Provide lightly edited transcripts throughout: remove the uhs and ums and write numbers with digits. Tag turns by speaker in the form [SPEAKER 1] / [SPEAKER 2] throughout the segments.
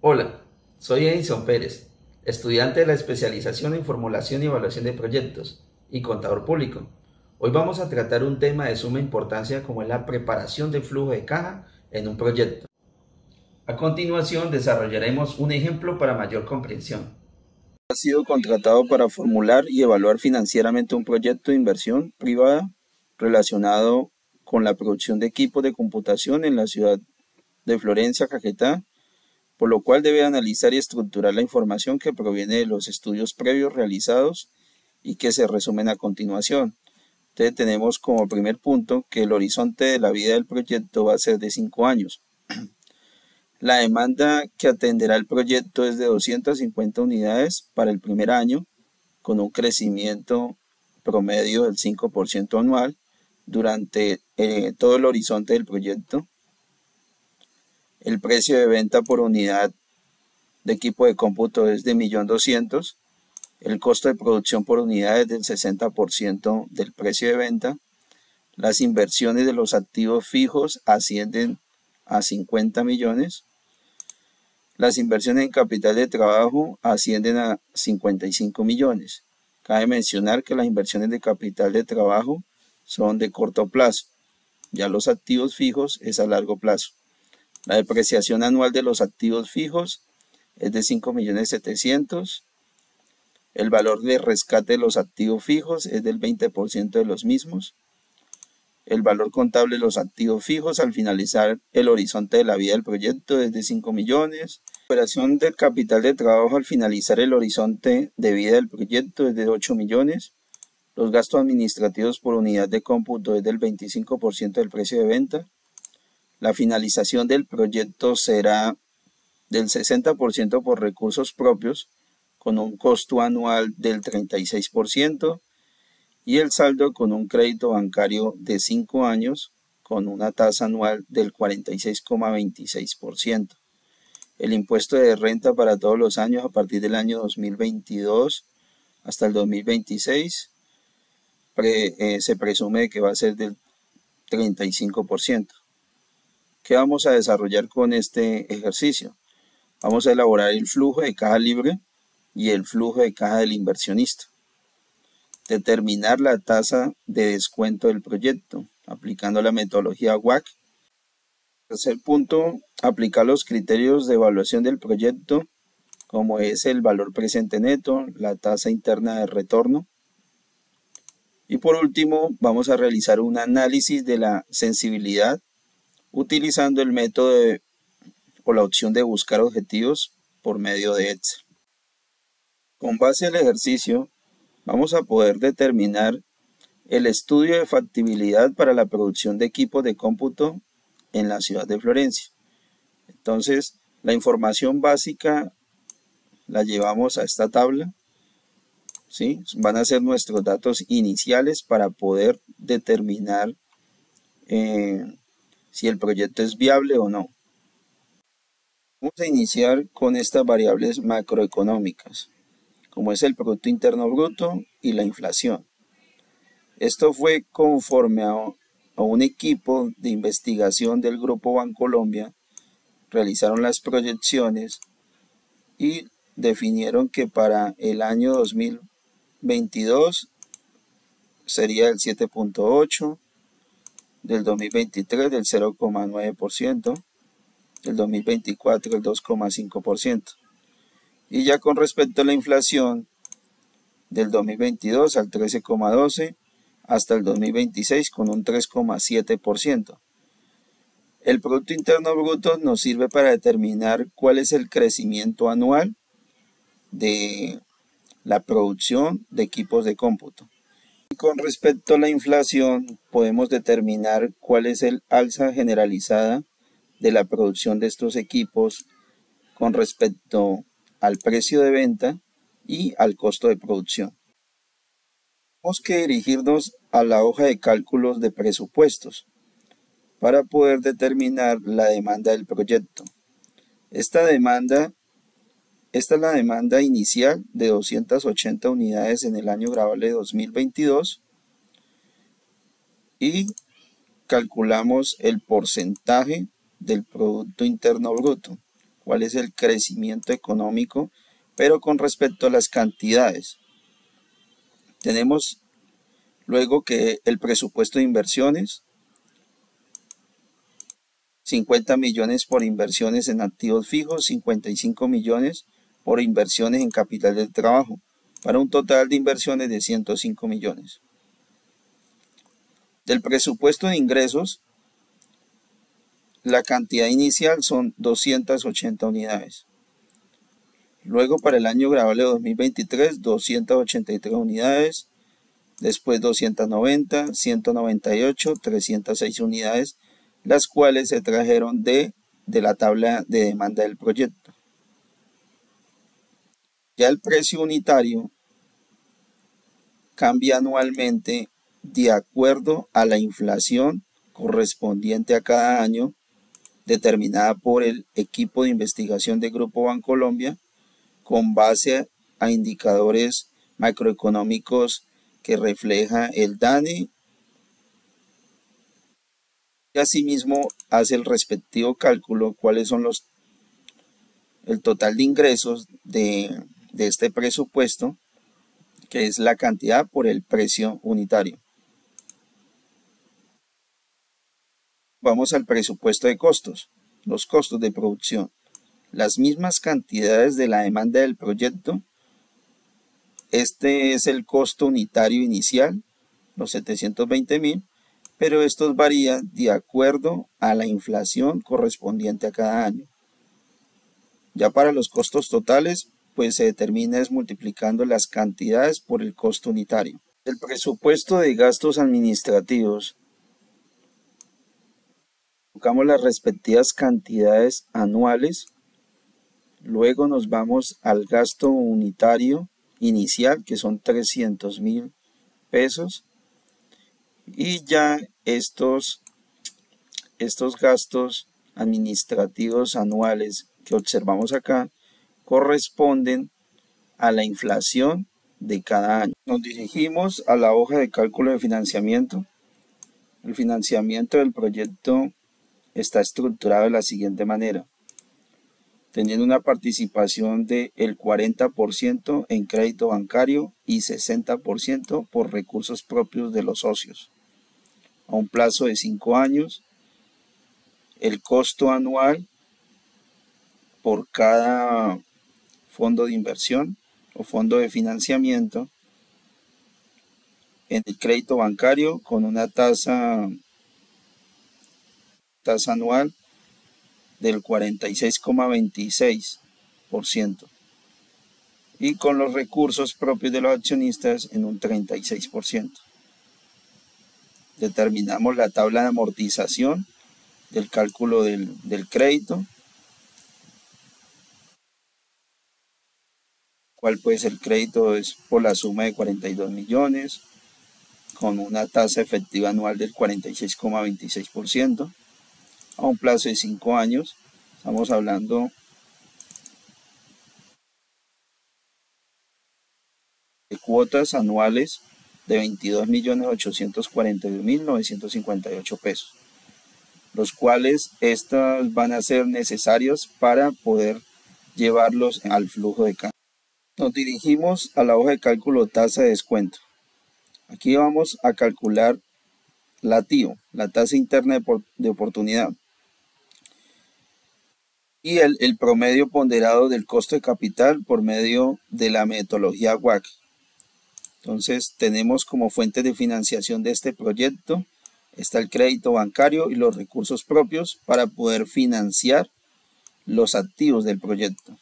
[SPEAKER 1] Hola, soy Edison Pérez, estudiante de la especialización en formulación y evaluación de proyectos y contador público. Hoy vamos a tratar un tema de suma importancia como es la preparación del flujo de caja en un proyecto. A continuación desarrollaremos un ejemplo para mayor comprensión.
[SPEAKER 2] Ha sido contratado para formular y evaluar financieramente un proyecto de inversión privada relacionado con la producción de equipos de computación en la ciudad de Florencia, Caquetá, por lo cual debe analizar y estructurar la información que proviene de los estudios previos realizados y que se resumen a continuación. Entonces tenemos como primer punto que el horizonte de la vida del proyecto va a ser de 5 años. La demanda que atenderá el proyecto es de 250 unidades para el primer año, con un crecimiento promedio del 5% anual durante todo el horizonte del proyecto. El precio de venta por unidad de equipo de cómputo es de 1.200.000. El costo de producción por unidad es del 60% del precio de venta. Las inversiones de los activos fijos ascienden a 50 millones. Las inversiones en capital de trabajo ascienden a 55 millones. Cabe mencionar que las inversiones de capital de trabajo son de corto plazo. Ya los activos fijos es a largo plazo. La depreciación anual de los activos fijos es de 5.700.000. El valor de rescate de los activos fijos es del 20% de los mismos. El valor contable de los activos fijos al finalizar el horizonte de la vida del proyecto es de 5 millones. La operación del capital de trabajo al finalizar el horizonte de vida del proyecto es de 8 millones. Los gastos administrativos por unidad de cómputo es del 25% del precio de venta. La finalización del proyecto será del 60% por recursos propios, con un costo anual del 36%. Y el saldo con un crédito bancario de 5 años con una tasa anual del 46,26%. El impuesto de renta para todos los años a partir del año 2022 hasta el 2026 se presume que va a ser del 35%. ¿Qué vamos a desarrollar con este ejercicio? Vamos a elaborar el flujo de caja libre y el flujo de caja del inversionista. Determinar la tasa de descuento del proyecto, aplicando la metodología WACC. Tercer punto, aplicar los criterios de evaluación del proyecto, como es el valor presente neto, la tasa interna de retorno. Y por último, vamos a realizar un análisis de la sensibilidad, utilizando el método o la opción de buscar objetivos por medio de Excel. Con base al ejercicio, vamos a poder determinar el estudio de factibilidad para la producción de equipos de cómputo en la ciudad de Florencia. Entonces, la información básica la llevamos a esta tabla, ¿sí? Van a ser nuestros datos iniciales para poder determinar si el proyecto es viable o no. Vamos a iniciar con estas variables macroeconómicas, como es el Producto Interno Bruto y la inflación. Esto fue conforme a un equipo de investigación del Grupo Bancolombia, realizaron las proyecciones y definieron que para el año 2022 sería el 7.8%, del 2023 del 0,9%, del 2024 el 2,5%. Y ya con respecto a la inflación, del 2022 al 13,12%, hasta el 2026 con un 3,7%. El Producto Interno Bruto nos sirve para determinar cuál es el crecimiento anual de la producción de equipos de cómputo. Y con respecto a la inflación, podemos determinar cuál es el alza generalizada de la producción de estos equipos con respecto al precio de venta y al costo de producción. Tenemos que dirigirnos a la hoja de cálculos de presupuestos para poder determinar la demanda del proyecto. Esta es la demanda inicial de 280 unidades en el año gravable 2022 y calculamos el porcentaje del Producto Interno Bruto, cuál es el crecimiento económico, pero con respecto a las cantidades. Tenemos luego que el presupuesto de inversiones, 50 millones por inversiones en activos fijos, 55 millones por inversiones en capital de trabajo, para un total de inversiones de 105 millones. Del presupuesto de ingresos, la cantidad inicial son 280 unidades. Luego para el año grabable 2023, 283 unidades. Después 290, 198, 306 unidades, las cuales se trajeron de la tabla de demanda del proyecto. Ya el precio unitario cambia anualmente de acuerdo a la inflación correspondiente a cada año, determinada por el equipo de investigación de Grupo Bancolombia, con base a indicadores macroeconómicos que refleja el DANE, y asimismo hace el respectivo cálculo cuáles son el total de ingresos de este presupuesto, que es la cantidad por el precio unitario. Vamos al presupuesto de costos, los costos de producción. Las mismas cantidades de la demanda del proyecto. Este es el costo unitario inicial, los 720.000, pero estos varían de acuerdo a la inflación correspondiente a cada año. Ya para los costos totales, pues se determina es multiplicando las cantidades por el costo unitario. El presupuesto de gastos administrativos. Colocamos las respectivas cantidades anuales. Luego nos vamos al gasto unitario inicial, que son 300.000 pesos. Y ya estos gastos administrativos anuales que observamos acá corresponden a la inflación de cada año. Nos dirigimos a la hoja de cálculo de financiamiento. El financiamiento del proyecto está estructurado de la siguiente manera, teniendo una participación del 40% en crédito bancario y 60% por recursos propios de los socios, a un plazo de 5 años. El costo anual por cada fondo de inversión o fondo de financiamiento en el crédito bancario con una tasa anual del 46,26% y con los recursos propios de los accionistas en un 36%. Determinamos la tabla de amortización del cálculo del crédito, cuál pues el crédito es por la suma de 42 millones con una tasa efectiva anual del 46,26% a un plazo de 5 años. Estamos hablando de cuotas anuales de 22.841.958 pesos, los cuales estas van a ser necesarios para poder llevarlos al flujo de caja. Nos dirigimos a la hoja de cálculo tasa de descuento. Aquí vamos a calcular la TIO, la tasa interna de oportunidad, y el promedio ponderado del costo de capital por medio de la metodología WACC. Entonces tenemos como fuente de financiación de este proyecto está el crédito bancario y los recursos propios para poder financiar los activos del proyecto,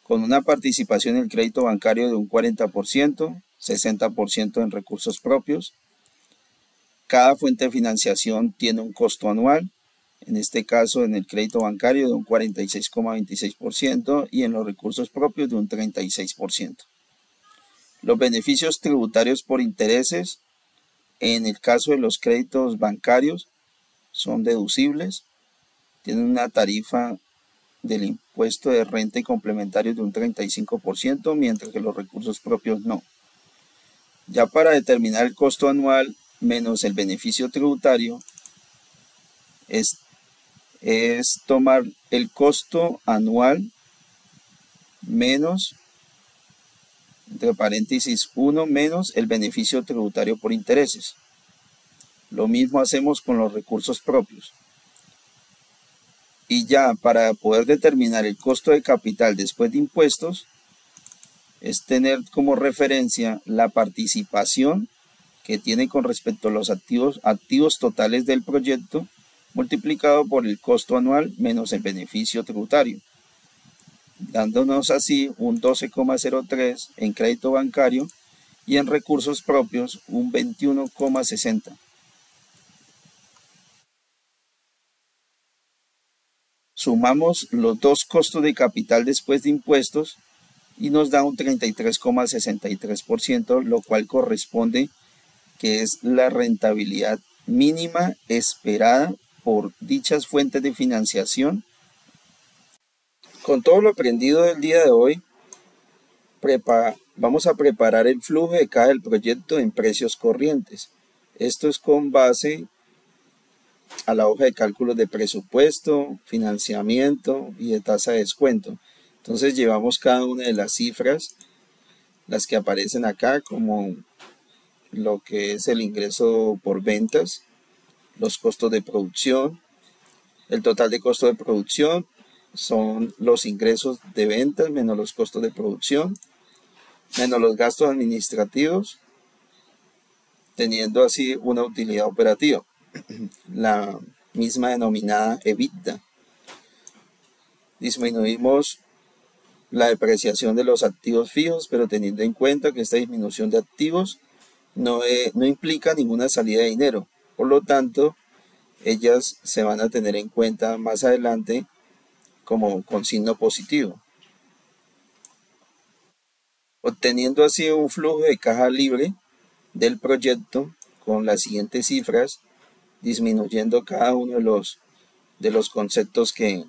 [SPEAKER 2] con una participación en el crédito bancario de un 40%, 60% en recursos propios. Cada fuente de financiación tiene un costo anual, en este caso en el crédito bancario de un 46,26% y en los recursos propios de un 36%. Los beneficios tributarios por intereses, en el caso de los créditos bancarios, son deducibles, tienen una tarifa del impuesto de renta y complementarios de un 35%, mientras que los recursos propios no. Ya para determinar el costo anual menos el beneficio tributario, es tomar el costo anual menos, entre paréntesis, 1 menos el beneficio tributario por intereses. Lo mismo hacemos con los recursos propios. Y ya para poder determinar el costo de capital después de impuestos, es tener como referencia la participación que tiene con respecto a los activos totales del proyecto, multiplicado por el costo anual menos el beneficio tributario, dándonos así un 12,03 en crédito bancario y en recursos propios un 21,60. Sumamos los dos costos de capital después de impuestos y nos da un 33,63%, lo cual corresponde que es la rentabilidad mínima esperada por dichas fuentes de financiación. Con todo lo aprendido del día de hoy, vamos a preparar el flujo de caja del proyecto en precios corrientes. Esto es con base a la hoja de cálculos de presupuesto, financiamiento y de tasa de descuento. Entonces llevamos cada una de las cifras, las que aparecen acá, como lo que es el ingreso por ventas, los costos de producción, el total de costo de producción son los ingresos de ventas menos los costos de producción, menos los gastos administrativos, teniendo así una utilidad operativa, la misma denominada EBITDA. Disminuimos la depreciación de los activos fijos, pero teniendo en cuenta que esta disminución de activos no implica ninguna salida de dinero. Por lo tanto, ellas se van a tener en cuenta más adelante como con signo positivo. Obteniendo así un flujo de caja libre del proyecto con las siguientes cifras, disminuyendo cada uno de los conceptos que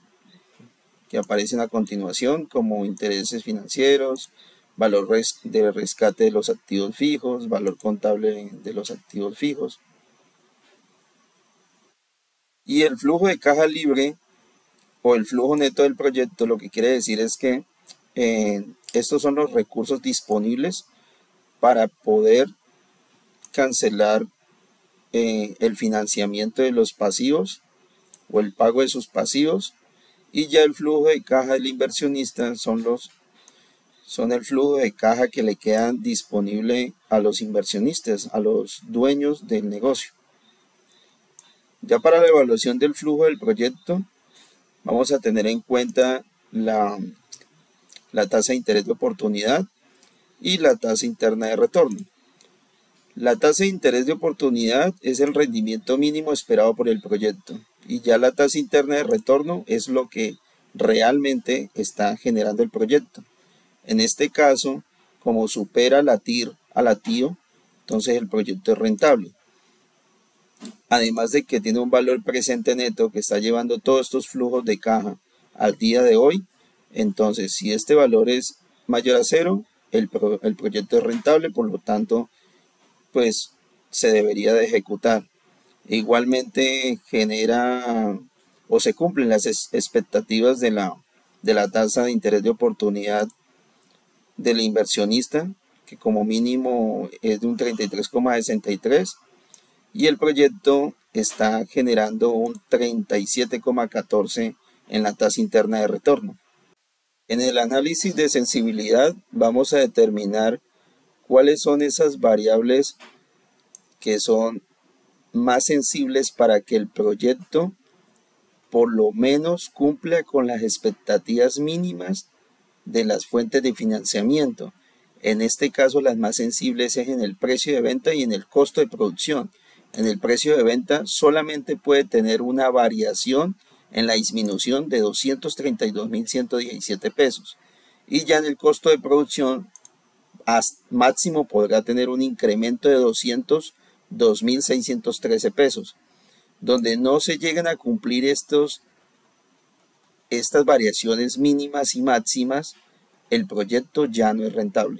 [SPEAKER 2] aparecen a continuación, como intereses financieros, valor de rescate de los activos fijos, valor contable de los activos fijos. Y el flujo de caja libre o el flujo neto del proyecto, lo que quiere decir es que estos son los recursos disponibles para poder cancelar el financiamiento de los pasivos o el pago de sus pasivos, y ya el flujo de caja del inversionista son el flujo de caja que le quedan disponible a los inversionistas, a los dueños del negocio. Ya para la evaluación del flujo del proyecto, vamos a tener en cuenta la tasa de interés de oportunidad y la tasa interna de retorno. La tasa de interés de oportunidad es el rendimiento mínimo esperado por el proyecto, y ya la tasa interna de retorno es lo que realmente está generando el proyecto. En este caso, como supera la TIR a la TIO, entonces el proyecto es rentable. Además de que tiene un valor presente neto que está llevando todos estos flujos de caja al día de hoy, entonces si este valor es mayor a 0, el proyecto es rentable, por lo tanto, pues se debería de ejecutar. Igualmente genera o se cumplen las expectativas de la tasa de interés de oportunidad del inversionista, que como mínimo es de un 33,63, y el proyecto está generando un 37,14 en la tasa interna de retorno. En el análisis de sensibilidad vamos a determinar cuáles son esas variables que son más sensibles para que el proyecto por lo menos cumpla con las expectativas mínimas de las fuentes de financiamiento. En este caso, las más sensibles es en el precio de venta y en el costo de producción. En el precio de venta solamente puede tener una variación en la disminución de 232.117 pesos, y ya en el costo de producción máximo podrá tener un incremento de 202.613 pesos. Donde no se llegan a cumplir estas variaciones mínimas y máximas, el proyecto ya no es rentable.